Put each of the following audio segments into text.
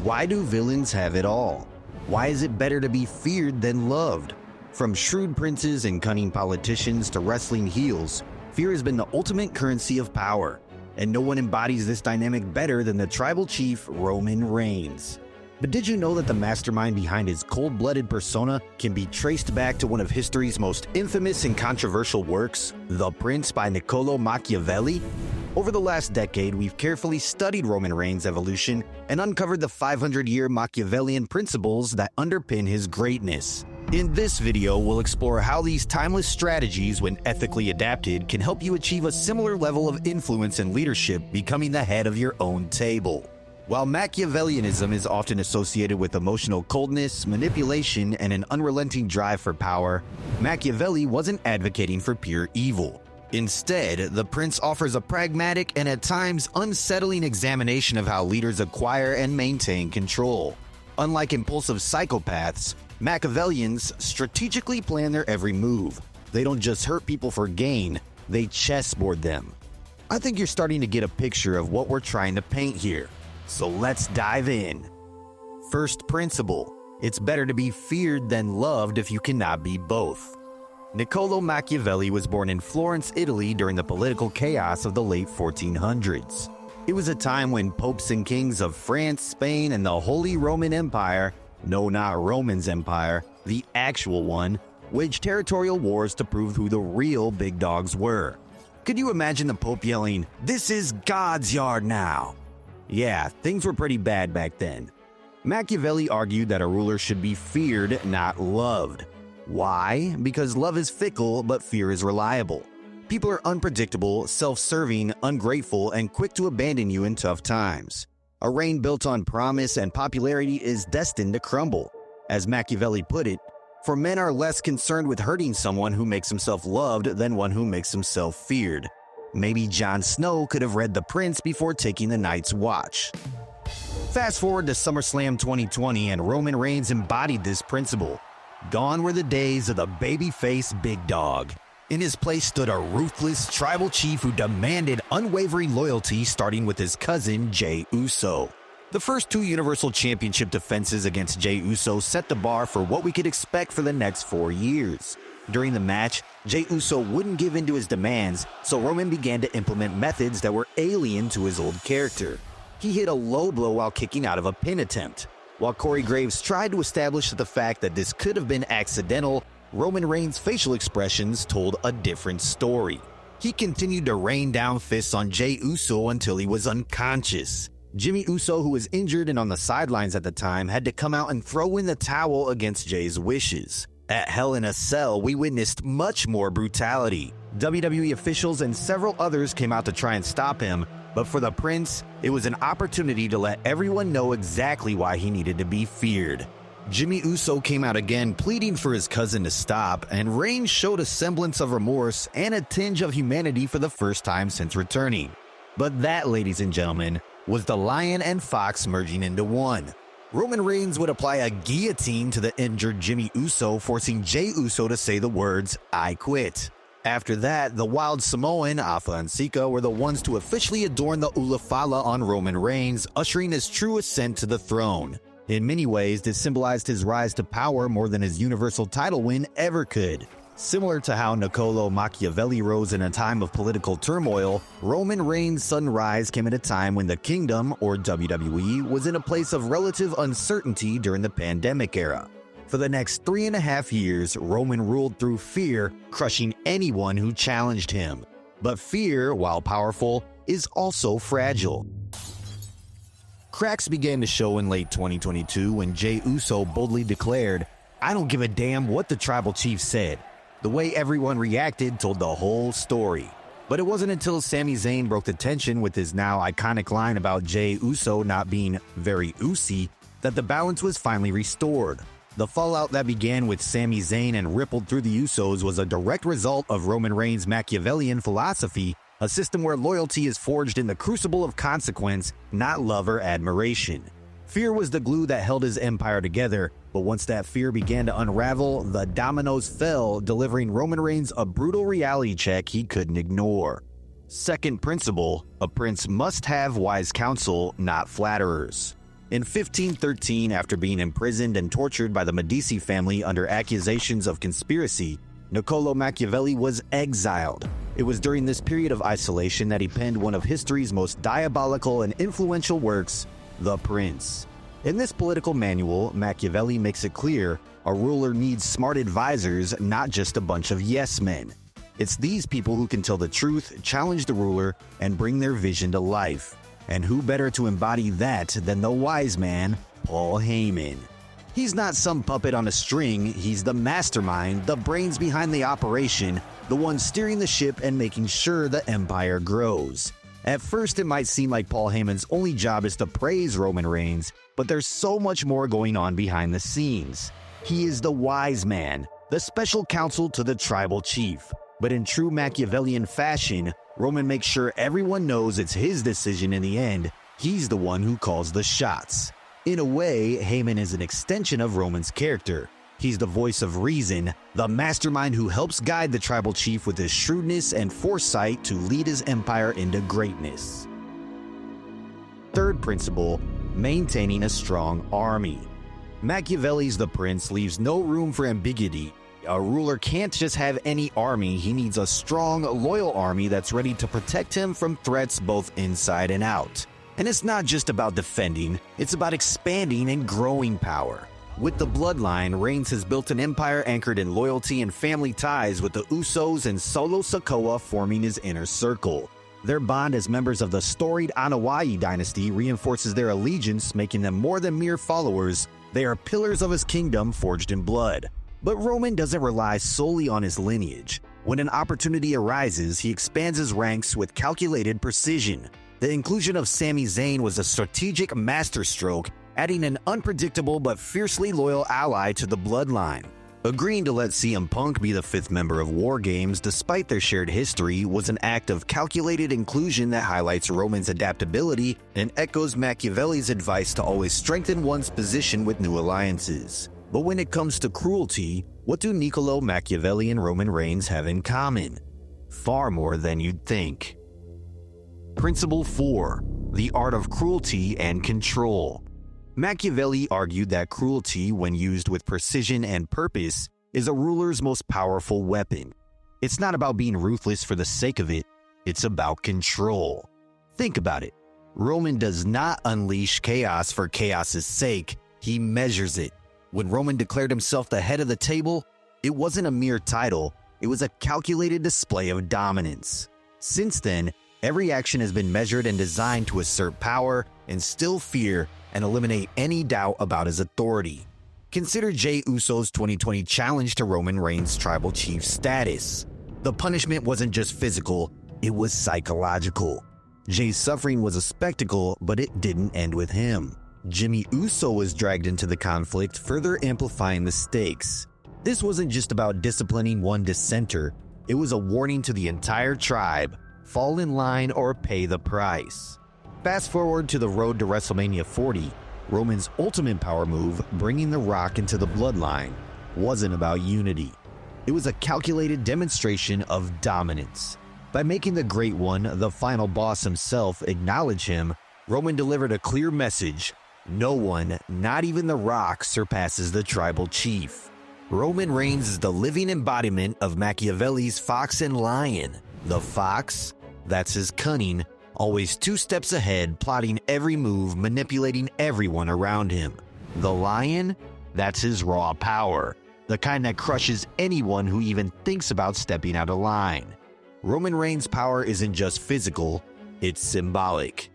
Why do villains have it all? Why is it better to be feared than loved? From shrewd princes and cunning politicians to wrestling heels, fear has been the ultimate currency of power. And no one embodies this dynamic better than the tribal chief Roman Reigns. But did you know that the mastermind behind his cold-blooded persona can be traced back to one of history's most infamous and controversial works, The Prince by Niccolò Machiavelli? Over the last decade, we've carefully studied Roman Reigns' evolution and uncovered the 500-year Machiavellian principles that underpin his greatness. In this video, we'll explore how these timeless strategies, when ethically adapted, can help you achieve a similar level of influence and leadership, becoming the head of your own table. While Machiavellianism is often associated with emotional coldness, manipulation, and an unrelenting drive for power, Machiavelli wasn't advocating for pure evil. Instead, The Prince offers a pragmatic and at times unsettling examination of how leaders acquire and maintain control. Unlike impulsive psychopaths, Machiavellians strategically plan their every move. They don't just hurt people for gain, they chessboard them. I think you're starting to get a picture of what we're trying to paint here. So let's dive in. First principle: it's better to be feared than loved if you cannot be both. Niccolò Machiavelli was born in Florence, Italy during the political chaos of the late 1400s. It was a time when popes and kings of France, Spain, and the Holy Roman Empire, no, not Roman's empire, the actual one, waged territorial wars to prove who the real big dogs were. Could you imagine the Pope yelling, "This is God's yard now"? Yeah, things were pretty bad back then. Machiavelli argued that a ruler should be feared, not loved. Why? Because love is fickle, but fear is reliable. People are unpredictable, self-serving, ungrateful, and quick to abandon you in tough times. A reign built on promise and popularity is destined to crumble. As Machiavelli put it, for men are less concerned with hurting someone who makes himself loved than one who makes himself feared. Maybe Jon Snow could have read The Prince before taking the Night's Watch. Fast forward to SummerSlam 2020 and Roman Reigns embodied this principle. Gone were the days of the babyface big dog. In his place stood a ruthless tribal chief who demanded unwavering loyalty, starting with his cousin Jey Uso. The first two Universal Championship defenses against Jey Uso set the bar for what we could expect for the next 4 years. During the match, Jey Uso wouldn't give in to his demands, so Roman began to implement methods that were alien to his old character. He hit a low blow while kicking out of a pin attempt. While Corey Graves tried to establish the fact that this could have been accidental, Roman Reigns' facial expressions told a different story. He continued to rain down fists on Jey Uso until he was unconscious. Jimmy Uso, who was injured and on the sidelines at the time, had to come out and throw in the towel against Jey's wishes. At Hell in a Cell, we witnessed much more brutality. WWE officials and several others came out to try and stop him, but for the Prince, it was an opportunity to let everyone know exactly why he needed to be feared. Jimmy Uso came out again pleading for his cousin to stop, and Reigns showed a semblance of remorse and a tinge of humanity for the first time since returning. But that, ladies and gentlemen, was the lion and fox merging into one. Roman Reigns would apply a guillotine to the injured Jimmy Uso, forcing Jey Uso to say the words, "I quit." After that, the Wild Samoan, Afa and Sika, were the ones to officially adorn the Ulafala on Roman Reigns, ushering his true ascent to the throne. In many ways, this symbolized his rise to power more than his Universal title win ever could. Similar to how Niccolò Machiavelli rose in a time of political turmoil, Roman Reigns' sudden rise came at a time when the Kingdom, or WWE, was in a place of relative uncertainty during the pandemic era. For the next 3.5 years, Roman ruled through fear, crushing anyone who challenged him. But fear, while powerful, is also fragile. Cracks began to show in late 2022 when Jey Uso boldly declared, "I don't give a damn what the tribal chief said." The way everyone reacted told the whole story. But it wasn't until Sami Zayn broke the tension with his now iconic line about Jey Uso not being very Usy that the balance was finally restored. The fallout that began with Sami Zayn and rippled through the Usos was a direct result of Roman Reigns' Machiavellian philosophy, a system where loyalty is forged in the crucible of consequence, not love or admiration. Fear was the glue that held his empire together, but once that fear began to unravel, the dominoes fell, delivering Roman Reigns a brutal reality check he couldn't ignore. Second principle: a prince must have wise counsel, not flatterers. In 1513, after being imprisoned and tortured by the Medici family under accusations of conspiracy, Niccolò Machiavelli was exiled. It was during this period of isolation that he penned one of history's most diabolical and influential works, The Prince. In this political manual, Machiavelli makes it clear a ruler needs smart advisors, not just a bunch of yes men. It's these people who can tell the truth, challenge the ruler, and bring their vision to life. And who better to embody that than the wise man, Paul Heyman? He's not some puppet on a string, he's the mastermind, the brains behind the operation, the one steering the ship and making sure the empire grows. At first, it might seem like Paul Heyman's only job is to praise Roman Reigns, but there's so much more going on behind the scenes. He is the wise man, the special counsel to the tribal chief. But in true Machiavellian fashion, Roman makes sure everyone knows it's his decision in the end. He's the one who calls the shots. In a way, Heyman is an extension of Roman's character. He's the voice of reason, the mastermind who helps guide the tribal chief with his shrewdness and foresight to lead his empire into greatness. Third principle, maintaining a strong army. Machiavelli's The Prince leaves no room for ambiguity. A ruler can't just have any army, he needs a strong, loyal army that's ready to protect him from threats both inside and out. And it's not just about defending, it's about expanding and growing power. With the bloodline, Reigns has built an empire anchored in loyalty and family ties, with the Usos and Solo Sikoa forming his inner circle. Their bond as members of the storied Anawayi dynasty reinforces their allegiance, making them more than mere followers. They are pillars of his kingdom forged in blood. But Roman doesn't rely solely on his lineage. When an opportunity arises, he expands his ranks with calculated precision. The inclusion of Sami Zayn was a strategic masterstroke, adding an unpredictable but fiercely loyal ally to the bloodline. Agreeing to let CM Punk be the fifth member of War Games despite their shared history was an act of calculated inclusion that highlights Roman's adaptability and echoes Machiavelli's advice to always strengthen one's position with new alliances. But when it comes to cruelty, what do Niccolò Machiavelli and Roman Reigns have in common? Far more than you'd think. Principle 4. The art of cruelty and control. Machiavelli argued that cruelty, when used with precision and purpose, is a ruler's most powerful weapon. It's not about being ruthless for the sake of it, it's about control. Think about it. Roman does not unleash chaos for chaos's sake, he measures it. When Roman declared himself the head of the table, it wasn't a mere title, it was a calculated display of dominance. Since then, every action has been measured and designed to assert power, instill fear, and eliminate any doubt about his authority. Consider Jey Uso's 2020 challenge to Roman Reigns' tribal chief status. The punishment wasn't just physical, it was psychological. Jey's suffering was a spectacle, but it didn't end with him. Jimmy Uso was dragged into the conflict, further amplifying the stakes. This wasn't just about disciplining one dissenter, it was a warning to the entire tribe: fall in line or pay the price. Fast forward to the road to WrestleMania 40, Roman's ultimate power move, bringing The Rock into the bloodline, wasn't about unity. It was a calculated demonstration of dominance. By making the Great One, the final boss himself, acknowledge him, Roman delivered a clear message: no one, not even The Rock, surpasses the tribal chief. Roman Reigns is the living embodiment of Machiavelli's fox and lion. The fox, that's his cunning, always 2 steps ahead, plotting every move, manipulating everyone around him. The lion, that's his raw power, the kind that crushes anyone who even thinks about stepping out of line. Roman Reigns' power isn't just physical, it's symbolic.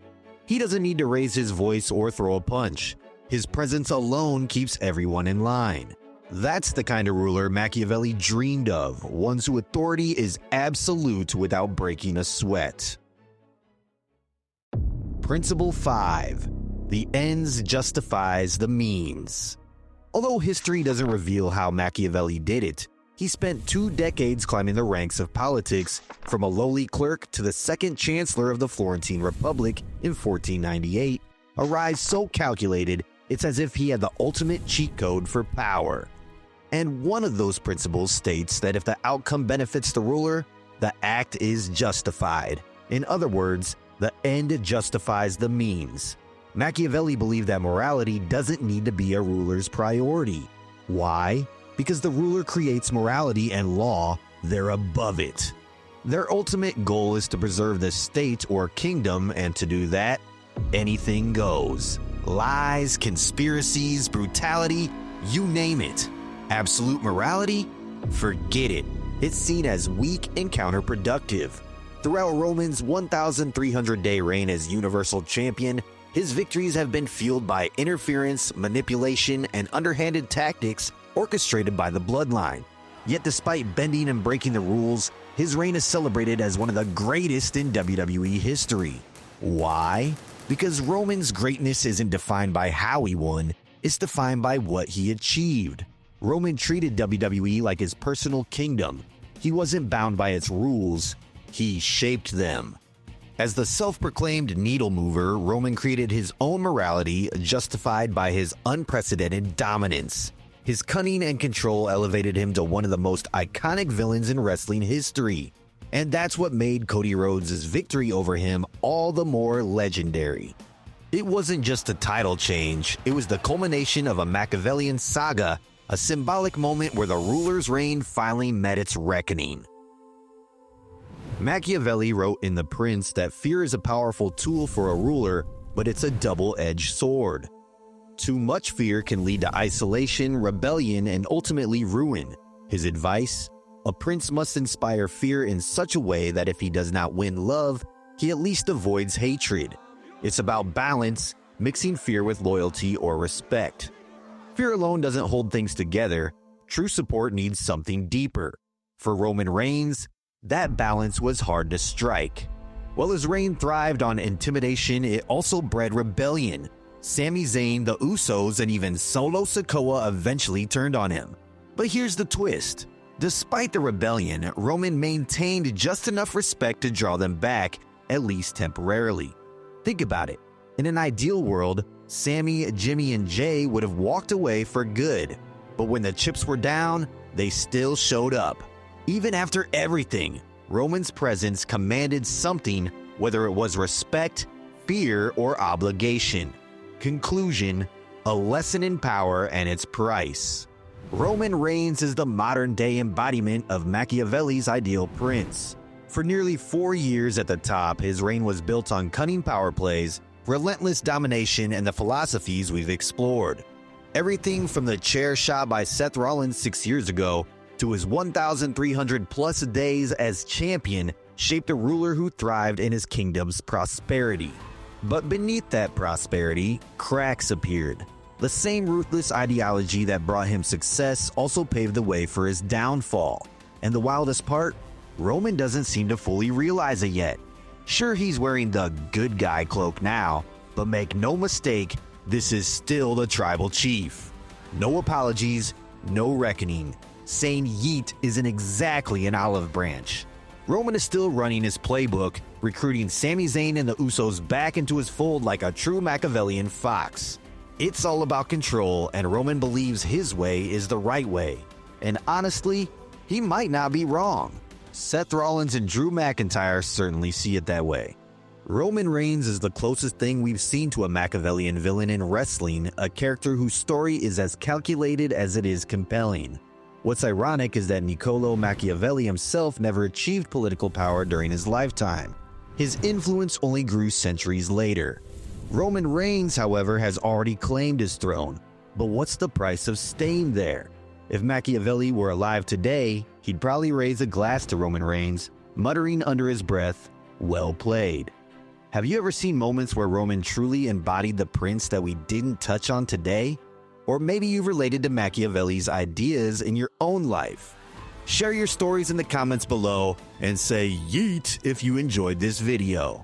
He doesn't need to raise his voice or throw a punch. His presence alone keeps everyone in line. That's the kind of ruler Machiavelli dreamed of, one whose authority is absolute without breaking a sweat. Principle 5. The ends justifies the means. Although history doesn't reveal how Machiavelli did it, he spent 2 decades climbing the ranks of politics, from a lowly clerk to the second chancellor of the Florentine Republic in 1498, a rise so calculated it's as if he had the ultimate cheat code for power. And one of those principles states that if the outcome benefits the ruler, the act is justified. In other words, the end justifies the means. Machiavelli believed that morality doesn't need to be a ruler's priority. Why? Because the ruler creates morality and law, they're above it. Their ultimate goal is to preserve the state or kingdom, and to do that, anything goes. Lies, conspiracies, brutality, you name it. Absolute morality? Forget it. It's seen as weak and counterproductive. Throughout Roman's 1,300-day reign as Universal Champion, his victories have been fueled by interference, manipulation, and underhanded tactics orchestrated by the bloodline. Yet despite bending and breaking the rules, his reign is celebrated as one of the greatest in WWE history. Why? Because Roman's greatness isn't defined by how he won, it's defined by what he achieved. Roman treated WWE like his personal kingdom. He wasn't bound by its rules, he shaped them. As the self-proclaimed needle mover, Roman created his own morality justified by his unprecedented dominance. His cunning and control elevated him to one of the most iconic villains in wrestling history. And that's what made Cody Rhodes' victory over him all the more legendary. It wasn't just a title change, it was the culmination of a Machiavellian saga, a symbolic moment where the ruler's reign finally met its reckoning. Machiavelli wrote in The Prince that fear is a powerful tool for a ruler, but it's a double-edged sword. Too much fear can lead to isolation, rebellion, and ultimately ruin. His advice? A prince must inspire fear in such a way that if he does not win love, he at least avoids hatred. It's about balance, mixing fear with loyalty or respect. Fear alone doesn't hold things together. True support needs something deeper. For Roman Reigns, that balance was hard to strike. While his reign thrived on intimidation, it also bred rebellion. Sami Zayn, the Usos, and even Solo Sikoa eventually turned on him. But here's the twist. Despite the rebellion, Roman maintained just enough respect to draw them back, at least temporarily. Think about it. In an ideal world, Sami, Jimmy, and Jay would have walked away for good. But when the chips were down, they still showed up. Even after everything, Roman's presence commanded something, whether it was respect, fear, or obligation. Conclusion: a lesson in power and its price. Roman Reigns is the modern-day embodiment of Machiavelli's ideal prince. For nearly 4 years at the top, his reign was built on cunning power plays, relentless domination, and the philosophies we've explored. Everything from the chair shot by Seth Rollins 6 years ago to his 1,300-plus days as champion shaped a ruler who thrived in his kingdom's prosperity. But beneath that prosperity, cracks appeared. The same ruthless ideology that brought him success also paved the way for his downfall. And the wildest part? Roman doesn't seem to fully realize it yet. Sure, he's wearing the good guy cloak now, but make no mistake, this is still the tribal chief. No apologies, no reckoning. Saying yeet isn't exactly an olive branch. Roman is still running his playbook, recruiting Sami Zayn and the Usos back into his fold like a true Machiavellian fox. It's all about control, and Roman believes his way is the right way. And honestly, he might not be wrong. Seth Rollins and Drew McIntyre certainly see it that way. Roman Reigns is the closest thing we've seen to a Machiavellian villain in wrestling, a character whose story is as calculated as it is compelling. What's ironic is that Niccolò Machiavelli himself never achieved political power during his lifetime. His influence only grew centuries later. Roman Reigns, however, has already claimed his throne. But what's the price of staying there? If Machiavelli were alive today, he'd probably raise a glass to Roman Reigns, muttering under his breath, "Well played." Have you ever seen moments where Roman truly embodied the prince that we didn't touch on today? Or maybe you've related to Machiavelli's ideas in your own life. Share your stories in the comments below and say yeet if you enjoyed this video.